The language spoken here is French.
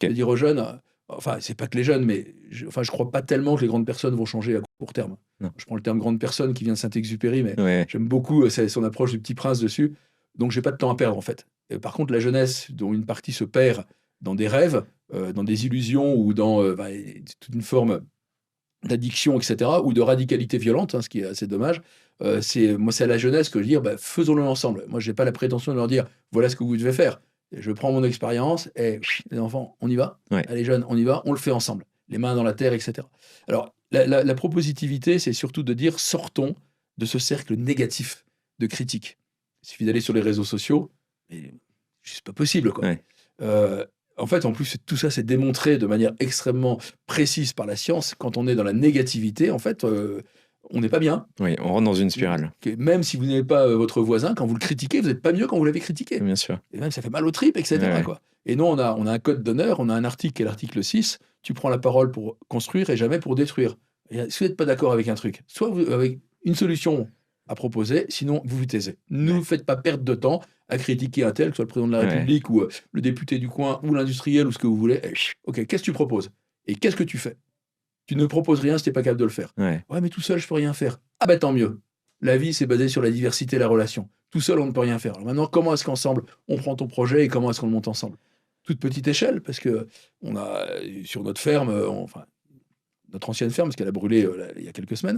De dire aux jeunes, enfin, c'est pas que les jeunes, mais je crois pas tellement que les grandes personnes vont changer à court terme. Non. Je prends le terme grande personne qui vient de Saint-Exupéry, mais Ouais. j'aime beaucoup son approche du Petit Prince dessus. Donc, j'ai pas de temps à perdre, en fait. Par contre, la jeunesse, dont une partie se perd dans des rêves, dans des illusions ou dans toute une forme d'addiction, etc., ou de radicalité violente, ce qui est assez dommage, c'est à la jeunesse que je dis, faisons-le ensemble. Moi, j'ai pas la prétention de leur dire, voilà ce que vous devez faire. Je prends mon expérience et les enfants, on y va. Ouais. Allez jeunes, on y va, on le fait ensemble. Les mains dans la terre, etc. Alors, la propositivité, c'est surtout de dire, sortons de ce cercle négatif de critique. Il suffit d'aller sur les réseaux sociaux, mais c'est pas possible, quoi. Ouais. En fait, en plus, tout ça, c'est démontré de manière extrêmement précise par la science. Quand on est dans la négativité, en fait, on n'est pas bien. Oui, on rentre dans une spirale. Même si vous n'aimez pas votre voisin, quand vous le critiquez, vous n'êtes pas mieux quand vous l'avez critiqué. Bien sûr. Et même, ça fait mal aux tripes, etc. Ouais. Quoi. Et nous, on a un code d'honneur, on a un article qui est l'article 6. Tu prends la parole pour construire et jamais pour détruire. Et si vous n'êtes pas d'accord avec un truc, soit vous avez une solution à proposer, sinon vous vous taisez. Ne vous faites pas perdre de temps à critiquer un tel, que ce soit le président de la République ou le député du coin ou l'industriel ou ce que vous voulez. Ok, qu'est-ce que tu proposes? Et qu'est-ce que tu fais? Tu ne proposes rien si tu n'es pas capable de le faire. Ouais. Ouais, mais tout seul, je peux rien faire. Ah bah tant mieux. La vie, c'est basé sur la diversité et la relation. Tout seul, on ne peut rien faire. Alors maintenant, comment est-ce qu'ensemble, on prend ton projet et comment est-ce qu'on le monte ensemble? Toute petite échelle, parce que on a, sur notre ferme, notre ancienne ferme, parce qu'elle a brûlé il y a quelques semaines,